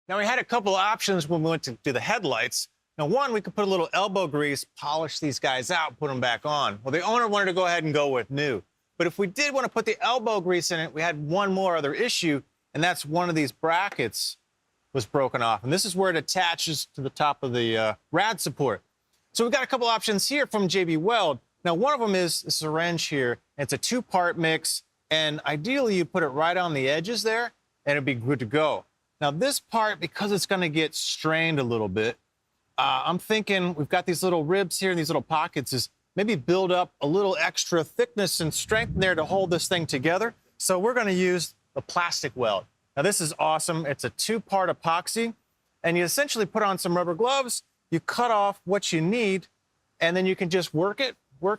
Now, we had a couple of options when we went to do the headlights. Now, one, we could put a little elbow grease, polish these guys out, put them back on. Well, the owner wanted to go ahead and go with new. But if we did want to put the elbow grease in it, we had one more other issue, and that's one of these brackets was broken off. And this is where it attaches to the top of the rad support. So we've got a couple options here from JB Weld. Now, one of them is this wrench here. It's a two-part mix, and ideally you put it right on the edges there, and it'd be good to go. Now, this part, because it's going to get strained a little bit, I'm thinking we've got these little ribs here and these little pockets is maybe build up a little extra thickness and strength there to hold this thing together. So we're going to use the PlasticWeld. Now, this is awesome. It's a two-part epoxy, and you essentially put on some rubber gloves, you cut off what you need, and then you can just work it. When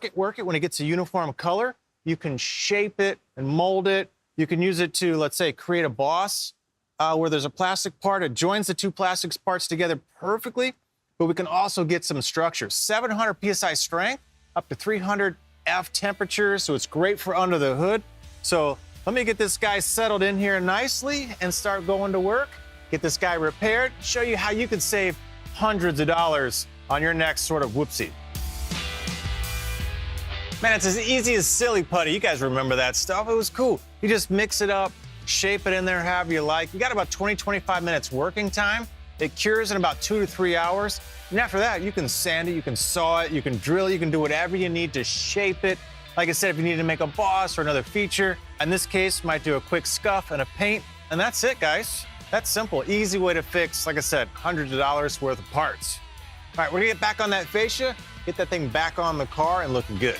it gets a uniform color, you can shape it and mold it. You can use it to, let's say, create a boss where there's a plastic part. It joins the two plastics parts together perfectly, but we can also get some structure. 700 PSI strength, up to 300 F temperature, so it's great for under the hood. So let me get this guy settled in here nicely and start going to work. Get this guy repaired, show you how you can save hundreds of dollars on your next sort of whoopsie. Man, it's as easy as silly putty. You guys remember that stuff. It was cool. You just mix it up, shape it in there however you like. You got about 20, 25 minutes working time. It cures in about 2 to 3 hours. And after that, you can sand it, you can saw it, you can drill, you can do whatever you need to shape it. Like I said, if you need to make a boss or another feature, in this case, might do a quick scuff and a paint. And that's it, guys. That's simple. Easy way to fix, like I said, hundreds of dollars worth of parts. All right, we're gonna get back on that fascia, get that thing back on the car and looking good.